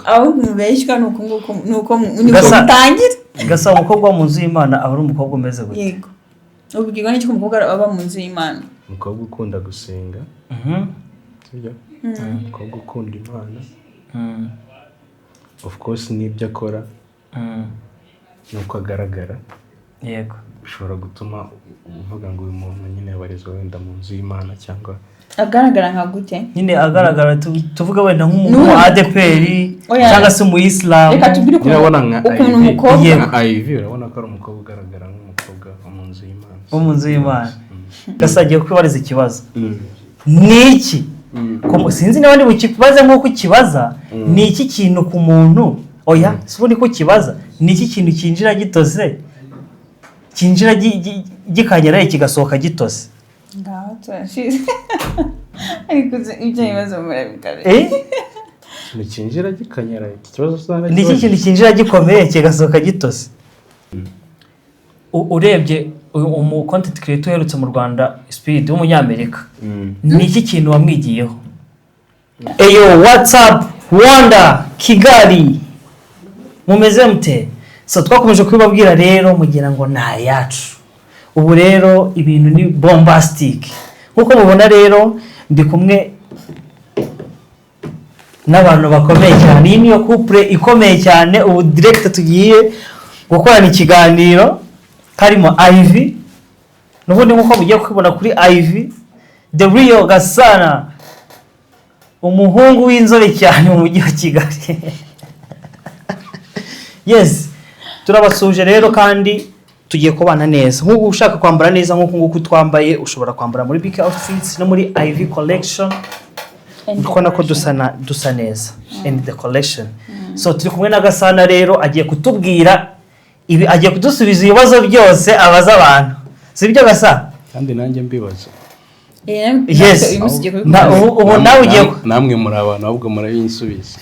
aho mubeshywa nuko mutangira gasa umukobwa wo mu nzu y'Imana aba ari umukobwa umeze gute? Yego ubwirwa n'iki umukobwa aba mu nzu y'Imana? Umukobwa ukunda gusenga, sibyo? Umukobwa ukunda Imana, of course n'ibyo akora nuko agaragara. Yego bishobora gutuma uvuga ngo uyu muntu nyine yabarizwa wenda mu nzu y'Imana cyangwa agaragara nka gute? Nyine agaragara tuvuga wenda nk'umuntu wa ADPR cyangwa se mu Islam. Reka tubwire ukuntu umukobwa Ivy urabona ko ari umukobwa ugaragara nk'umukobwa wo mu nzu y'Imana. Wo mu nzu y'Imana. Gasagiye kwibariza ikibazo. Niki? Sinzi niba ndi bukibaze nk'uko kibaza, niki kintu ku muntu? Oya, sibundi ko kibaza. Niki kintu kinjira gitose? Kinjira gikanyera kigasohoka gitose. Ngaho turashize. Ariko ibyo bibazo murabikare. Kinjira gikanyera ikibazo sana. Niki kintu kinjira gikomeye kigasohoka gitose? Urebye umu content creator uherutse mu Rwanda Speed w'umunyamerika. Niki kintu wamwigiyeho? Eyo what's up Rwanda Kigali mumeze mute? So twakomeje kubibabwira rero mugira ngo nta yacu. Ubu rero ibintu ni bombastic. Nkuko mubona rero ndi kumwe n'abantu bakomeye cyane. Iyi niyo couple ikomeye cyane. Ubu direct tugiye gukorana ikiganiro karimo Ivy. Nubundi nkuko mugiye kubona kuri Ivy the real Gasana, umuhungu w'inzobe cyane mu mujyi wa Kigali. Yes, turabasuje rero kandi tugiye kubana neza. Nk'uko ushaka kwambara neza nk'uko twambaye ushobora kwambara muri Big Outfits no muri Ivy Collection. Ndikona ko dusa neza in the collection. So turi kumwe na Gasana rero agiye kutubwira ibi, agiye kudusubiza ibibazo byose abaza abantu. Sibyo Gasa? Kandi nanjye mbibaza. Yes. Ubu nawe ugiye namwe muri abantu ahubwo murabinsubiza.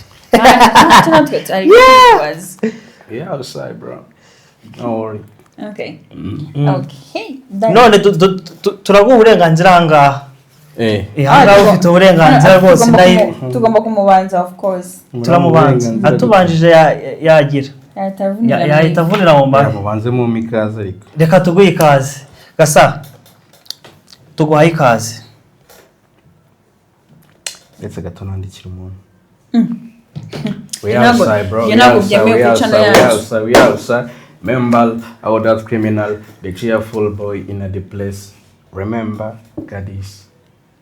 Yeah, outside, bro. Don't worry. Okay. Okay. None turaguha uburenganzira hangaha. Hangaha ufite uburenganzira rwose nayo. Tugomba kumubanza of course. Turamubanza. Atubanjije yagira. Yahitavunira mu mbaho. Mubanze mu mikaze ariko. Reka tuguhe ikaze. Gasa. Tuguhaye ikaze. Ndetse gato nandikira umuntu. We outside, bro. We outside. Remember, our that criminal, the cheerful boy in the place. Remember, God is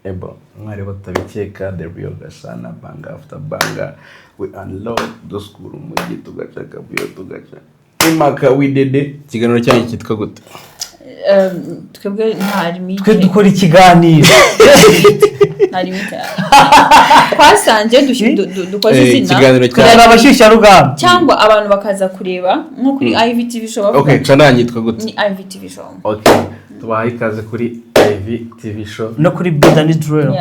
able. Mwari batabikeka, the real Gasana, banga after banga. We unload those kuru mugi tugacha kabuyo tugacha. Imaka we did it. Kiganiro cyanyu kitwa gute? Twebwe nta limite. Twe dukora ikiganiro. Nta limite. Twasanze dukoze izina. Kureba abashyushya rugamba. Cyangwa abantu bakaza kureba nko kuri Ivy TV show. Okay, cyane nyitwa gute? Ni Ivy TV show. Okay. Tubahaye ikaze kuri Ivy TV show. No kuri Bidani Drill.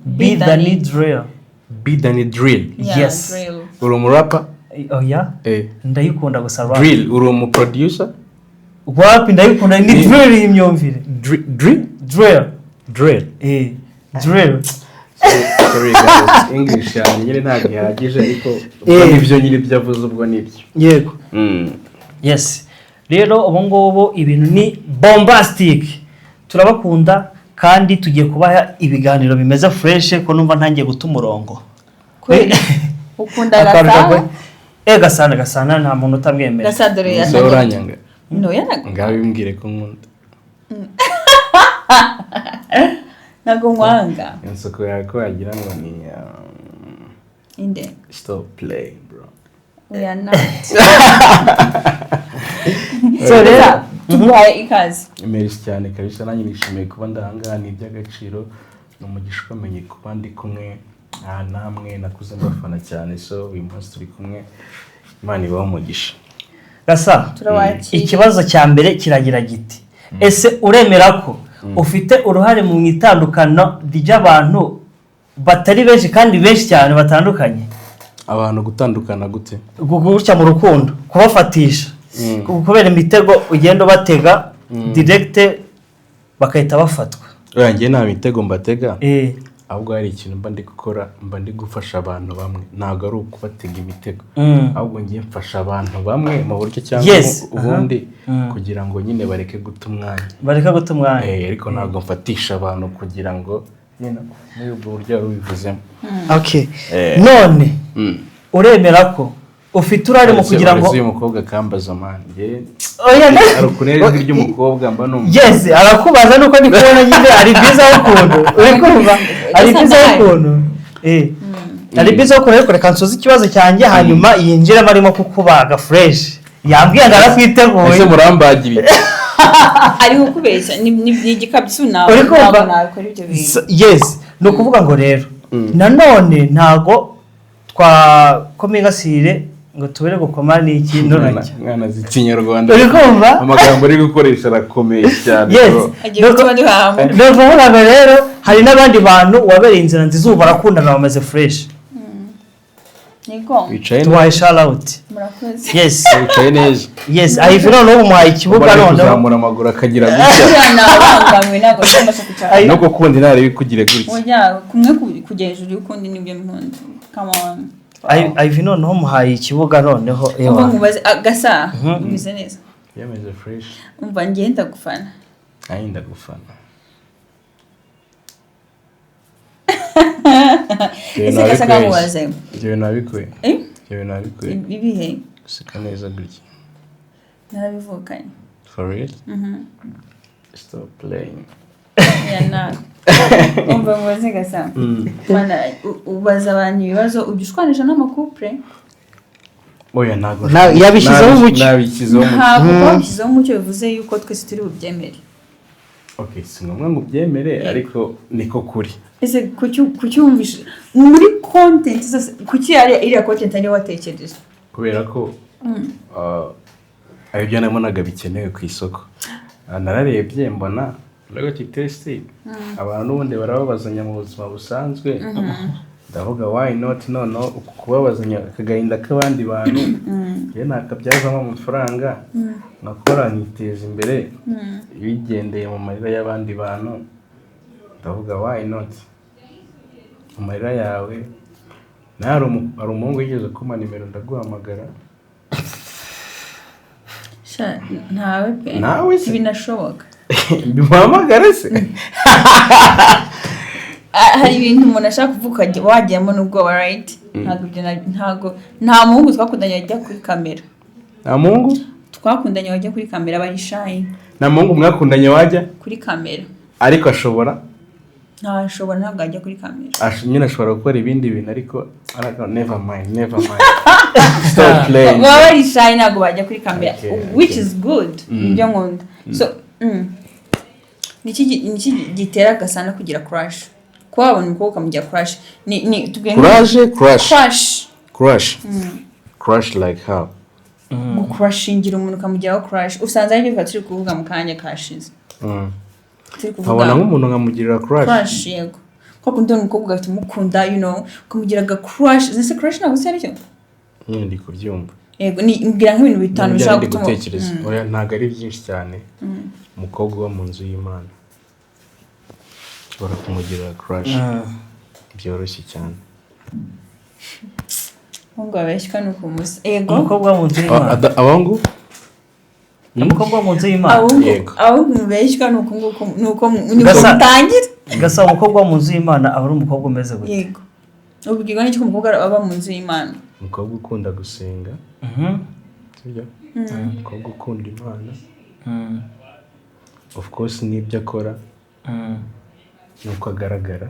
Bidani Drill. Bidani Drill. Yes. Uri mu rapper? Oh yeah. Ndayikunda gusa rap. Drill, uri mu producer? Wapi ndayikunda ni drill y'imyumvire. Drill. Drill. Sorry guys, English yani nyine nta gihagije ariko ibyo nyine byavuze ubwo nibyo. Yego. Yes. Rero ubu ngubu ibintu ni bombastic. Turabakunda kandi tugiye kubaha ibiganiro bimeze fresh ko numva ntangiye guta umurongo. Ukunda Gasana? Gasana nta muntu utamwemera. Gasadore ya Soranyanga. No yana. Ngabimbwire ko nkunda. Nago mwanga. Insoko yako yagira ngo ni inde. Stop playing, bro. We are not. So rero tubaye ikaze. Merci cyane kabisa nanjye nishimiye kuba ndahanga ni by'agaciro n'umugisha ukomeye kuba ndi kumwe namwe nakuze mbafana cyane, so uyu munsi turi kumwe Imana ibaho umugisha. Gasa, ikibazo cya mbere kiragira giti. Ese uremera ko ufite uruhare mu itandukano ry'abantu batari benshi kandi benshi cyane batandukanye? Abantu gutandukana gute? Gutya mu rukundo, kubafatisha. Kubera imitego ugenda batega direct bakahita bafatwa. Oya ngiye nta mitego mbatega. ahubwo hari ikintu mba ndi gukora, mba ndi gufasha abantu bamwe, ntabwo ari ukubatega imitego, ahubwo ngiye mfasha abantu bamwe mu buryo cyangwa ubundi kugira ngo nyine bareke guta umwanya, ariko ntabwo mfatisha abantu kugira ngo muri ubwo buryo wari ubivuzemo. Okay, none uremera ko ufite urare mu kugira ngo uyu mukobwa kambaza manje ari kunera ijwi ry'umukobwa mba numva yes arakubaza nuko ndi kubona nyine ari byiza y'ukuntu uri kumva ari byiza y'ukuntu ari byiza y'ukuntu ariko reka nsoze ikibazo cyanjye hanyuma yinjira barimo kukubaga fresh yambwiye ngo arakwiteguye ese murambagira ari ukubeshya ni igikabyo nawe nabikora ibyo bintu. Yes no kuvuga ngo rero nanone ntago twakomigasire ngo tubere gukoma ni ikintu mwana z'ikinyarwanda uri kumva amagambo ari gukoresha arakomeye cyane. no kuvuga ngo rero hari n'abandi bantu wabereye inzira nziza ubu barakundana bamaze fresh. Tuwaye shout out. Murakoze. Yes. Wicaye neza. Yes, ahivyo noneho umuhaye ikibuga noneho. Uzamura amaguru akagira gutya. Nabangamwe nago cyangwa se kucara. Nako kundi ntari bikugire gutya. Oya, kumwe kujya hejuru y'ukundi nibyo nkunda. Come on. Ahivyo noneho umuhaye ikibuga noneho ewa. Umva mubaze agasa. Umeze neza. Yameze fresh. Umva ngenda gufana. Ayinda gufana. Ese kasa kamubaze. Jewe nabikuye. Jewe nabikuye. Ibihe. Sika neza gutya. Narabivukanye. For real? Stop playing. Yana. Umva mubaze gasa. Mana ubaza abantu ibibazo ubyishwanisha n'amakupre. Oya nago. Yabishyizeho umucyo. Nabishyizeho umucyo. Ntabwo babishyizeho umucyo bivuze yuko twese turi bubyemere. Okay, sinumwe ngo byemere ariko niko kuri. Ese kucyumvisha muri content zose kuki iriya content ari watekereje? Kubera ko ibyo nabonaga bikenewe ku isoko. Nararebye mbona logoti test abantu n'ubundi barababazanya mu buzima busanzwe. Ndavuga why not no kubabazanya akagahinda k'abandi bantu ye nakabyazamo amafaranga nakora niteza imbere bigendeye mu marira y'abandi bantu. Ndavuga why not amarira yawe nari umuhungu yigeze kuma nimero ndaguhamagara sha ntawe pe nawe binashoboka bimuhamagara se hari ibintu umuntu ashaka kuvuga wajyamo n'ubwoba right nta muhungu twakundanye ajya kuri kamera nta muhungu twakundanye wajya kuri kamera bari shy nta muhungu mwakundanye wajya kuri kamera ariko ashobora ntashobora ntabwo ajya kuri kamera nyine ashobora gukora ibindi bintu ariko never mind stop playing baba bari shy ntabwo bajya kuri kamera which is good nibyo nkunda so niki gitera agasana kugira crush kuba wabona umukobwa ukamugira crush ni crush like how gucrushingira umuntu ukamugiraho crush usanze aribyo turi kuvuga mu kanya kashize abona nk'umuntu nkamugirira crush yego ko kundi umukobwa ugahita umukunda ukamugiraga crush ese crush ntabwo se aricyo nyine ndi kubyumva yego mbwira nk'ibintu bitanu bishaka gutuma oya ntabwo ari byinshi cyane umukobwa uba mu nzu y'Imana ushobora kumugirira crush byoroshye cyane ngo abeshywa nuko musa yego umukobwa mu nzu y'Imana abahungu umukobwa mu nzu y'Imana yego ahubwo mubeshywa nuko mutangira gasa umukobwa mu nzu y'Imana aba ari umukobwa umeze gute yego ubwirwa n'iki umukobwa aba mu nzu y'Imana umukobwa ukunda gusenga sibyo umukobwa ukunda Imana of course n'ibyo akora nuko agaragara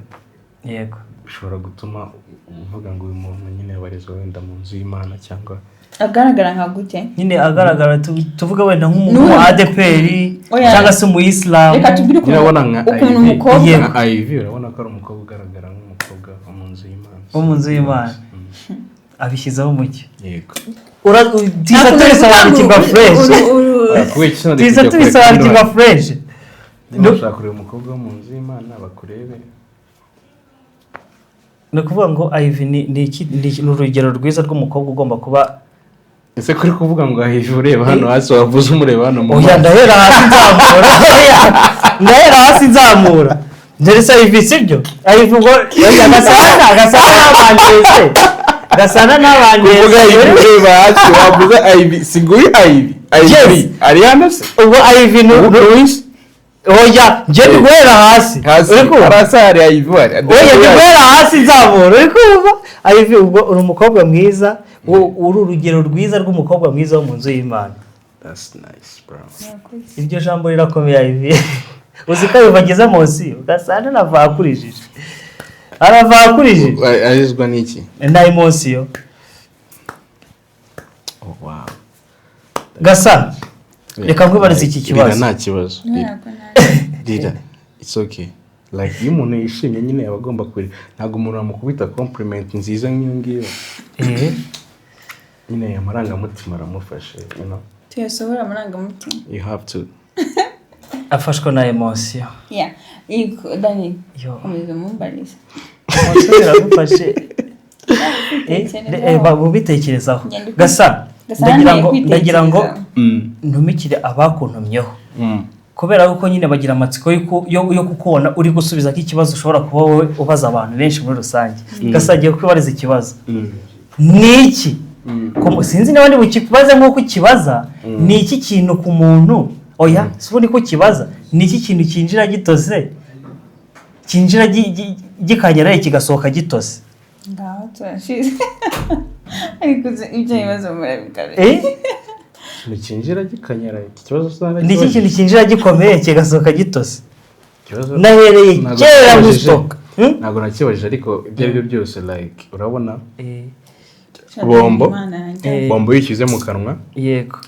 yego bishobora gutuma uvuga ngo uyu muntu nyine barizwa wenda mu nzu y'Imana cyangwa agaragara nka gute nyine agaragara tuvuga wenda nk'umuntu wa ADPR cyangwa se mu Islam reka tubwire ukuntu umukobwa Ivy urabona ko ari umukobwa ugaragara nk'umukobwa wo mu nzu y'Imana wo mu nzu y'Imana abishyizeho umucyo yego tizasobanukirwa fresh nushaka kureba umukobwa wo mu nzu y'Imana bakurebe no kuvuga ngo Ivy ni urugero rwiza rw'umukobwa ugomba kuba ese kuri kuvuga ngo Ivy ureba hano hasi wavuze umureba hano mu oya ndahera hasi nzamura dore se ivi sibyo ivi ngo gasana n'abandi kuvuga ivi bacu wavuga ivi siguye ivi ari hano se ubwo ivi n'uwisi oya je guhera hasi arasa hari ivi oya guhera hasi nzabura uri kumva ivi ubwo uri umukobwa mwiza uri urugero rwiza rw'umukobwa mwiza wo mu nzu y'Imana. That's nice bro. Iryo jambo rirakomeye ivi uzi ko bivageza munsi ugasana navakurijije aravakurijije arizwa niki nayi munsi yo. Oh wow. Gasa reka nkubarize iki kibazo. Nta kibazo. Rira it's okay. Like iyo umuntu yishimye nyine abagomba kuri ntago umuntu amukubita compliment nziza nk'iyo ngiyo. Nyine amaranga mutima aramufashe, you know. Tuyasohora amaranga mutima. You have to. Afashwa na emotion. Yeah. Dani. Yo. Komeza mumbarize. Emotion iragufashe. Babitekerezaho. Gasa ndagira ngo ntumikire abakuntumyeho. Kubera uko nyine bagira amatsiko yo kukubona uri gusubiza ko ikibazo ushobora kuba wowe ubaza abantu benshi muri rusange. Gasagiye kwibariza ikibazo. Niki? Sinzi niba ndi bukibaze nk'uko kibaza ni iki kintu ku muntu oya sibundi ko kibaza ni iki kintu kinjira gitose kinjira gikanyara kigasohoka gitose ngaho turashize ariko ibyo bibazo murabikare ni kinjira gikanyara ikibazo sana ni iki kintu kinjira gikomeye kigasohoka gitose nahereye kera mu stock ntago nakibajije ariko ibyo ari byo byose like urabona bombo yishyize mu kanwa yego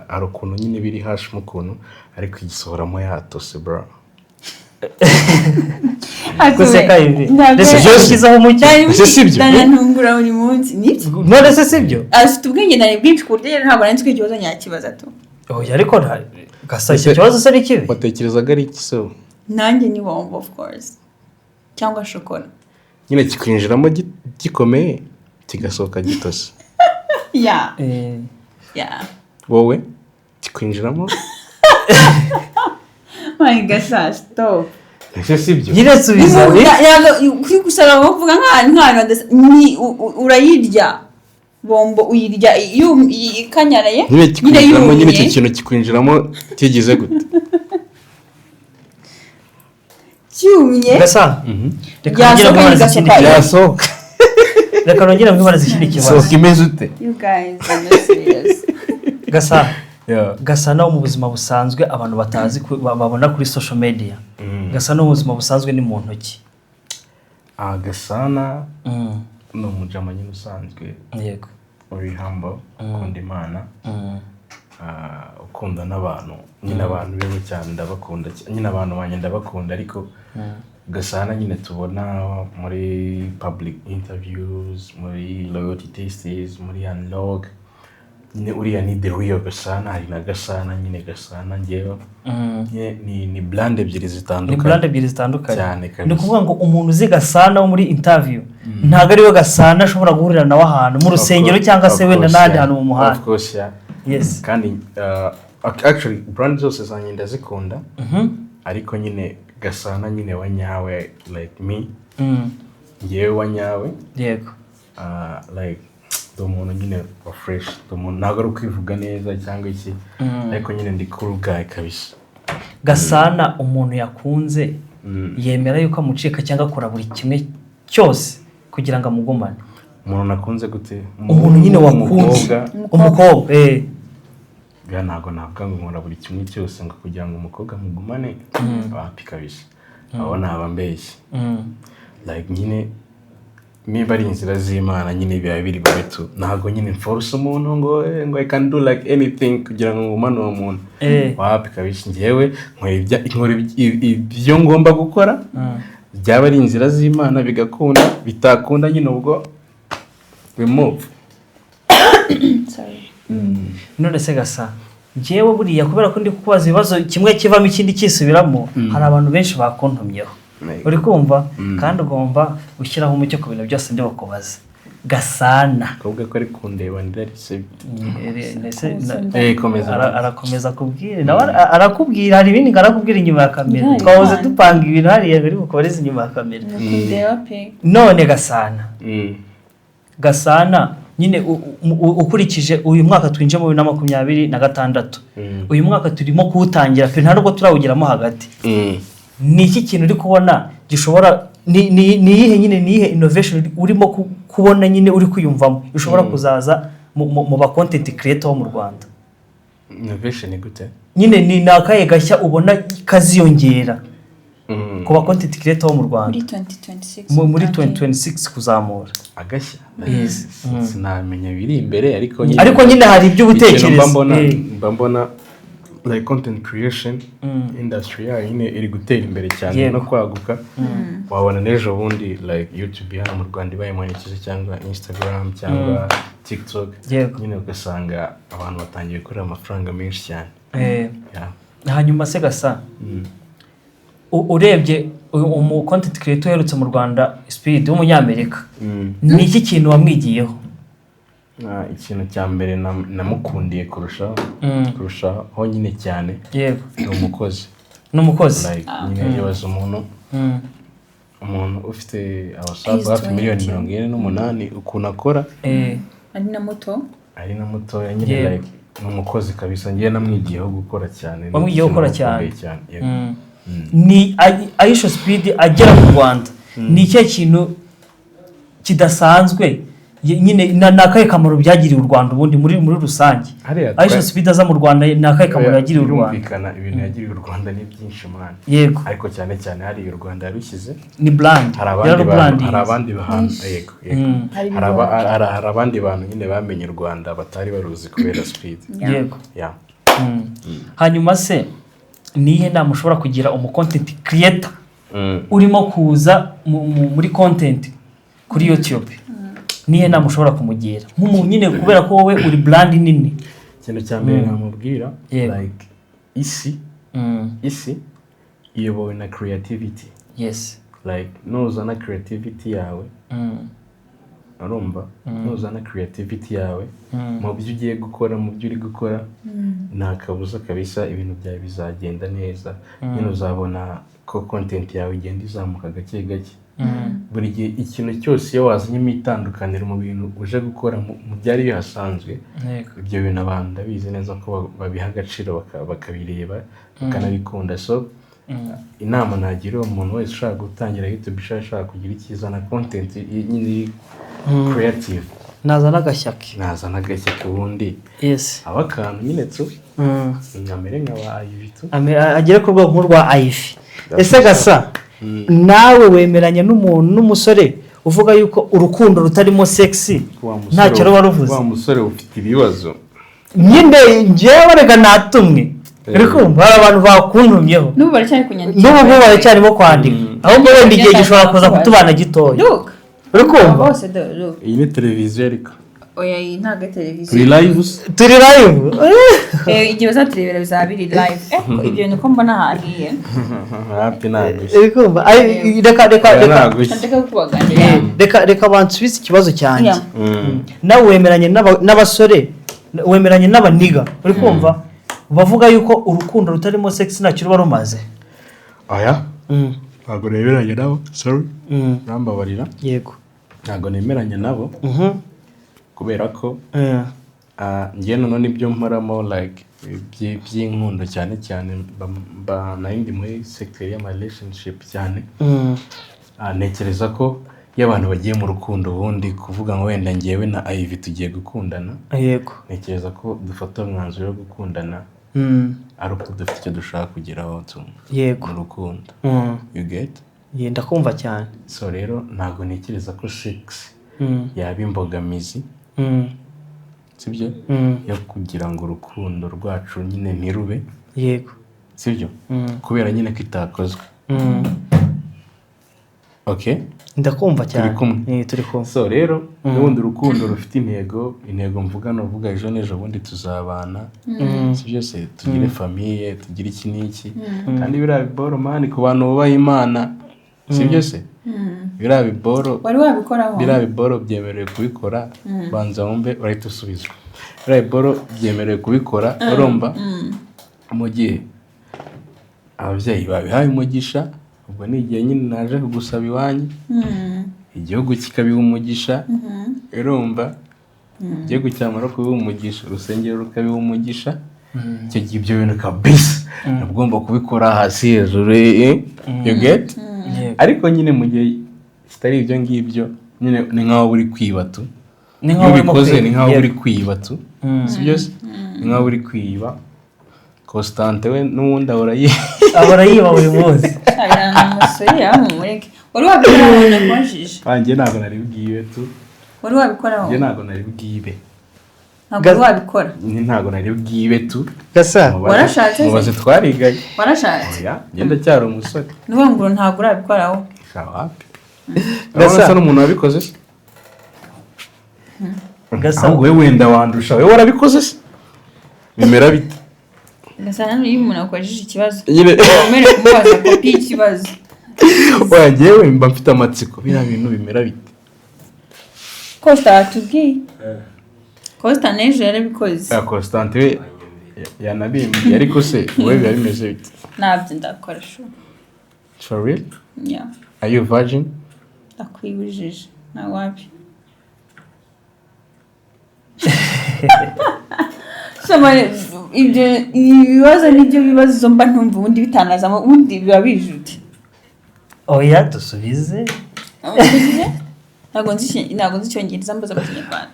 hari ukuntu nyine biri hashi mu kuntu ariko igisohoramo yatose bro guseka ivi ndetse yashyizeho umucyo sibyo ntungura buri munsi nibyo none se sibyo afite ubwenge nari bwinshi ku buryo ntabwo nari nzi ko ikibazo nyakibaza tu oya ariko gasa icyo kibazo se ari kibi watekerezaga ari iki so nanjye ni bombo of course cyangwa shokora nyine kikwinjiramo gikomeye kigasohoka gitose ya wowe kikwinjiramo my gosh stop ese sibyo nyine subiza kuri gusaba bavuga nk'ahantu ni urayirya bombo uyirya ikanyaraye nyine iki kintu kikwinjiramo kigize gute cyumye gasa reka ngira ngo yasohoka reka nongera mwibaraza ikindi kibazo kimeze ute you guys are not serious gasa no mu buzima busanzwe abantu batazi babona kuri social media gasa no mu buzima busanzwe ni mu ntoki gasana no mujama nyine usanzwe yego uri humble ukunda Imana ukunda n'abantu nyine abantu bimwe cyane ndabakunda nyine abantu banye ndabakunda ariko gasana nyine tubona muri public interviews muri loyalty tests muri unlog nyine uriya ni the real gasana hari na gasana nyine gasana ngewe ni brand ebyiri zitandukanye cyane kabisa ni kuvuga ngo umuntu uzi gasana wo muri interview ntago ari we gasana ashobora guhurira nawe ahantu mu rusengero cyangwa se wenda n'andi hantu mu muhanda of course yeah yes kandi actually brand zose zanjye ndazikunda ariko nyine gasana nyine wanyawe like me ngewe wanyawe yego like umuntu nyine wa fresh umuntu ntabwo ari ukwivuga neza cyangwa iki ariko nyine ndi cool guy kabisa gasana umuntu yakunze yemera yuko amucika cyangwa akora buri kimwe cyose kugira ngo amugumane umuntu nakunze gute umuntu nyine wakunze umukobwa ntabwo navuga ngo nkora buri kimwe cyose ngo kugira ngo umukobwa mugumane wapi kabisa abo naba mbeshye like nyine niba ari inzira z'Imana nyine biba biri gwetu ntabwo nyine force umuntu ngo I can do like anything kugira ngo ngumane uwo muntu wapi kabisa ngewe nkora ibyo ngomba gukora byaba ari inzira z'Imana bigakunda bitakunda nyine ubwo we move sorry none se gasa ngewe buriya kubera ko ndi kukubaza ibibazo kimwe kivamo ikindi kisubiramo hari abantu benshi bakuntumyeho uri kumva kandi ugomba gushyiraho umucyo ku bintu byose ndi bakubaza Gasana kuvuga ko ari kundeba ndarise komeza arakomeza kubwira nawe arakubwira hari ibindi ngarakubwira inyuma ya kamera twahoze dupanga ibintu hariya biri gukoreza inyuma ya kamera none Gasana nyine ukurikije uyu mwaka twinje mu 2026 uyu mwaka turimo kuwutangira pe nta nubwo turawugiramo hagati ni iki kintu uri kubona gishobora ni ihe innovation urimo kubona nyine uri kwiyumvamo ushobora kuzaza mu ba content creator mu Rwanda innovation gute nyine ni nakaye gashya ubona kaziyongera ku ba content creator mu Rwanda muri 2026 kuzamura agashya sinamenya biri imbere ariko nyine hari ibyo ubutekereza mbona like content creation industry nyine iri gutera imbere cyane no kwaguka wabona n'ejo bundi like YouTube hano mu Rwanda bayimonetize cyangwa Instagram cyangwa TikTok nyine ugasanga abantu batangiye gukora amafaranga menshi cyane hanyuma se Gasa urebye umu content creator uherutse mu Rwanda Speed w'umunyamerika ni iki kintu wamwigiyeho ikintu cya mbere namukundiye kurushaho nyine cyane ni umukozi like nyine yabaza umuntu ufite abasabu hafi 48,000,000 ukuntu akora ari na muto nyine like ni umukozi kabisa ngiye namwigiyeho gukora cyane ni Aisha Speed agera mu Rwanda ni cyo kintu kidasanzwe nyine nakaye kamaro byagiriye u Rwanda ubundi muri rusange Aisha Speed aza mu Rwanda nakaye kamaro yagiriye u Rwanda ibintu yagiriye u Rwanda ni byinshi man ariko cyane hari u Rwanda yarushyize ni brand hari abandi bahantu hari abandi bantu nyine bamenye u Rwanda batari baruzi kubera Speed hanyuma se nihe nama ushobora kugira umu content creator urimo kuza muri content kuri YouTube nihe nama ushobora kumugira nk'umuntu nyine kubera ko wowe uri brand nini ikintu cya mbere namubwira like isi iyobowe na creativity like nuzana creativity yawe urumva nuzana creativity yawe mu byo ugiye gukora mu byo uri gukora nta kabuza kabisa ibintu byawe bizagenda neza nyine uzabona ko content yawe igenda izamuka gake gake buri gihe ikintu cyose iyo wazanyemo itandukaniro mu bintu uje gukora mu byari bihasanzwe ibyo bintu abantu ndabizi neza ko babiha agaciro bakabireba bakanabikunda so inama nagira umuntu wese ushaka gutangira YouTube ushaka kugira ikizana content nyine creative nazana agashyaka ubundi abakantu nyine tu nkamere nk'aba Ivitu agere ku rwego nk'urwa Ivi ese Gasa nawe wemeranya n'umusore uvuga yuko urukundo rutarimo sexy ntacyo ruba ruvuze wa musore ufite ibibazo nyine njyewe rega natumwe Rukumva abantu bakuntumyeho n'ubu baracyarimo kwandika ahubwo wenda igihe gishobora kuza kutubana gitoya Rukumva iyi ni televiziyo ariko oya iyi ntago televiziyo turi live igihe bazatureba bizaba biri live ibyo niko mbona hariye happy nago Rukumva reka bansubize ikibazo cyanjye nawe wemeranye n'abasore wemeranye n'abaniga uri kumva bavuga yuko urukundo rutarimo sex ntacyo ruba rumaze aya ntago nemeranya nabo sorry nambabarira yego ntago nemeranya nabo kubera ko ngiye none ibyo mporamo like by'inkundo cyane nayindi muri sector ya relationship cyane ntekereza ko iyo abantu bagiye mu rukundo ubundi kuvuga ngo wenda ngiyewe na Ivy tugiye gukundana yego ntekereza ko dufata umwanzuro wo gukundana ari uko dufite icyo dushaka kugeraho yego mu rukundo you get yenda kumva cyane so rero ntago ntekereza ko sex yaba imbogamizi sibyo yo kugira ngo urukundo rwacu nyine ntirube yego sibyo kubera nyine ko itakozwe okay ndakumva cyane turi kumwe so rero n'ubundi urukundo rufite intego mvuga no vuga ejo n'ejo bundi tuzabana sibyo se tugire famille tugire iki n'iki kandi biriya biboro mani ku bantu bubaha Imana sibyo se biriya biboro wari wabikoraho biriya biboro byemerewe kubikora banza wumve urahita usubiza biriya biboro byemerewe kubikora urumva mu gihe ababyeyi babihaye umugisha ubwo ni igihe nyine naje kugusaba iwanyu igihugu kikabiha umugisha urumva igihugu cyamara kubiha umugisha urusengero rukabiha umugisha icyo gihe ibyo bintu kabisa ugomba kubikora hasi hejuru you get ariko nyine mu gihe kitari ibyo ngibyo nyine ni nkaho uri kwiba tu iyo ubikoze ni nkaho uri kwiba tu si byose ni nkaho uri kwiba Constante we n'ubundi ahora yiba buri munsi wari wabikoraho nakwajije wanjye ntabwo nari bwibe tu wari wabikoraho njye ntabwo nari bwibe ntabwo wari wabikora ntabwo nari bwibe tu Gasa warashatse mubaze twarigaye warashatse ngenda cyari umusore nuvuga ngo ntabwo urabikoraho shawapi Gasa n'umuntu wabikoze se Gasa wowe wenda wandusha wowe warabikoze se bimera bite Gasa nano iyo umuntu akwajije ikibazo nyine umere kumubaza kopi y'ikibazo wanjyewe mba mfite amatsiko biriya bintu bimera bite Costa atubwiye Costa n'ejo yarabikoze Constante we yanabimbye ariko se wowe biba bimeze bite nabyo ndakora for real yeah are you virgin ndakwibujije na wapi Somane ibyo ibibazo nibyo bibazo mba ntumva ubundi bitanazamo ubundi biba bijute oya dusubize ntabwo nzi icyongereza mbaza mu kinyarwanda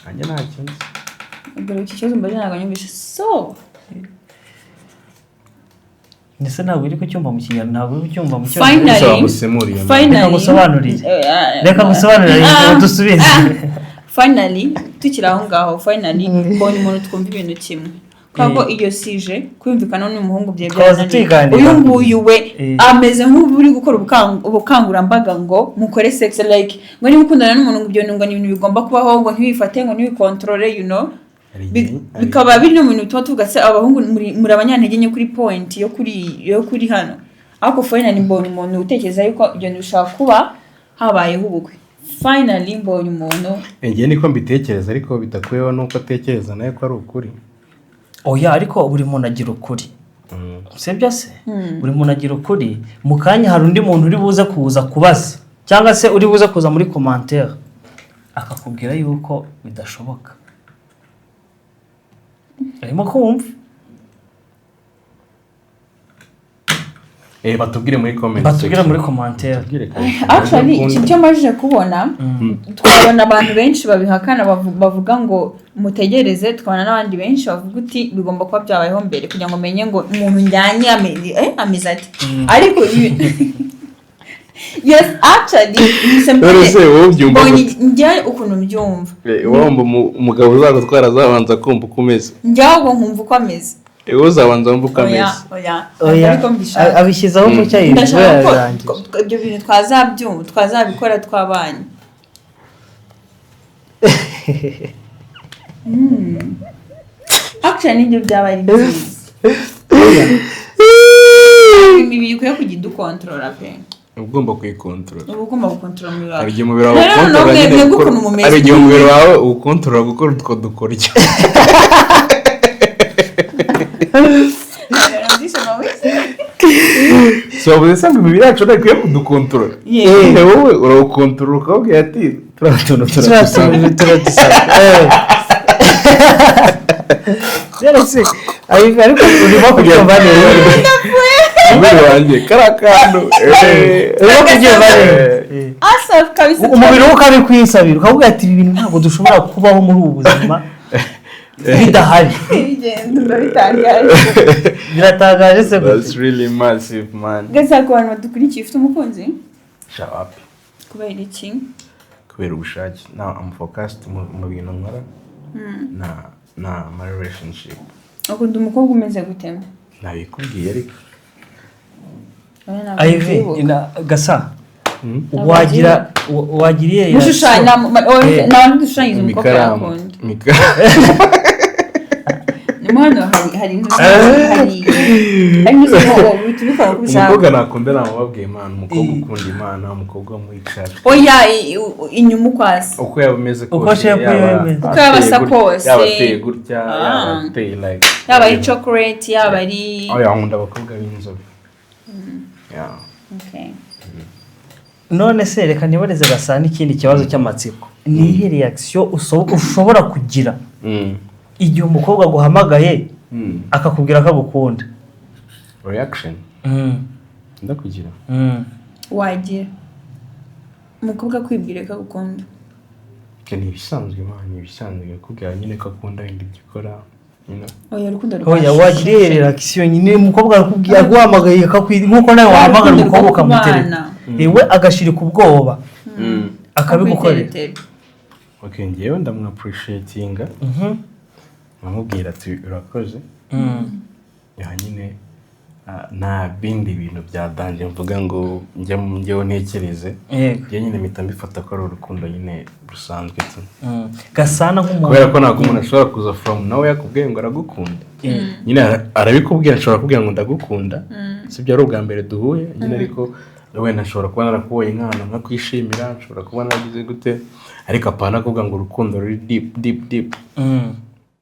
nanjye ntacyo nzi ubwo iki kibazo mbaje ntabwo nyumvise so ndetse ntabwo uri kucyumva mu kinyarwanda ntabwo uri kucyumva mu cyongereza reka gusobanurire dusubize finally tukiri aho ngaho finally mbonye umuntu twumva ibintu kimwe Kako iyo sije kwumvikana n'umuhungu bye byananiye uyu nguyu we ameze nk'uri gukora ubukangurambaga ngo mukore sex like ngo ni mukundana n'umuntu ngo ibyo ngo ni ibintu bigomba kubaho ngo ntibifate ngo ntibikontrole you know bikaba biri no mu bintu tuvuga se abahungu muri abanyantege nke kuri point yo kuri hano ariko finally mbonye umuntu utekereza yuko ibyo bishaka kuba habayeho ubukwe finally mbonye umuntu ngiye niko mbitekereza ariko bitakweho nuko atekereza nayo ko ari ukuri oya ariko buri muntu agira ukuri sibyo se buri muntu agira ukuri mu kanya hari undi muntu uri buze kuza kubaza cyangwa se uri buze kuza muri commentaire akakubwira yuko bidashoboka arimo kumva batubwire muri commentaire actually iki cyo majije kubona twabona abantu benshi babihakana bavuga ngo mutegereze twabona n'abandi benshi bavuga uti bigomba kuba byabayeho mbere kugira ngo menye ngo umuntu njyanye ameze ati ariko yes actually njye ukuntu mbyumva wumva umugabo uzagutwara azabanza kumva uko umeze njyaho nkumva uko ameze uzabanza wumva uko ameze abishyizeho mu cyayi ibyo bintu twazabikora twabanye actually nibyo byaba ari byiza imibiri ukwiye kujya idukontorora pe ugomba kuyikontorora ugomba gukontorora umubiri wawe hari igihe umubiri wawe hari igihe umubiri wawe uwukontorora gukora utwo dukoryo wabuze se ngo imibiri yacu ntakwiye kudukontorora wowe urawukontorora ukababwira ati ariko urimo kubyumva neza umubiri wanjye kariya kantu urimo kubyumva neza umubiri we ukabikwisabira ukavuga ati ibi bintu ntabwo dushobora kubaho muri ubu buzima bidahari biratangaje se that's really massive man gasa ko abantu badukurikiye ufite umukunzi shawapi kubera iki kubera ubushake now I'm focused mu bintu nkora na my relationship akunda umukobwa umeze gute nabikubwiye ariko Ivi gasa wagiriye mushushanya nawe dushanyije umukobwa akunda hano hari n'uko bitubikora kubishaka. Umukobwa nakunda namubabwiye Imana, umukobwa ukunda Imana, umukobwa mwicara. Oya inyuma ukwasi. Uko yaba ameze kose. Uko shape yaba uko yaba asa kose. Yaba ateye gutya, yaba ateye like. Yaba ari chocolate, yaba ari. Oya nkunda abakobwa b'inzobe. Yeah. Okay. None se reka nibareze gasana ikindi kibazo cy'amatsiko. Ni ihe reaction ushobora kugira igihe umukobwa aguhamagaye akakubwira ko agukunda? Reaction ndakugira wagira umukobwa kwibwira ko agukunda? Ni ibisanzwe Imana, ibisanzwe kubwira nyine ko akunda ibindi ikora. Oya rukundo oya wagira reaction nyine umukobwa akubwira aguhamagaye akakwira nkuko nawe wahamagara umukobwa ukamuterera ewe agashirika ubwoba akabigukorera. Okay, ngewe ndamwa appreciatinga nkamubwira ati urakoze nyine nta bindi bintu byadanje mvuga ngo njyewe ntekereze njye nyine mpita mbifata ko ari urukundo nyine rusanzwe tu gasana nk'umuntu kubera ko ntabwo umuntu ashobora kuza from nawe yakubwiye ngo aragukunda nyine arabikubwira ashobora kubwira ngo ndagukunda sibyo ari ubwa mbere duhuye nyine ariko wenda ashobora kuba narakubonye nk'ahantu nkakwishimira, ashobora kuba nagize gute ariko apana kuvuga ngo urukundo ruri deep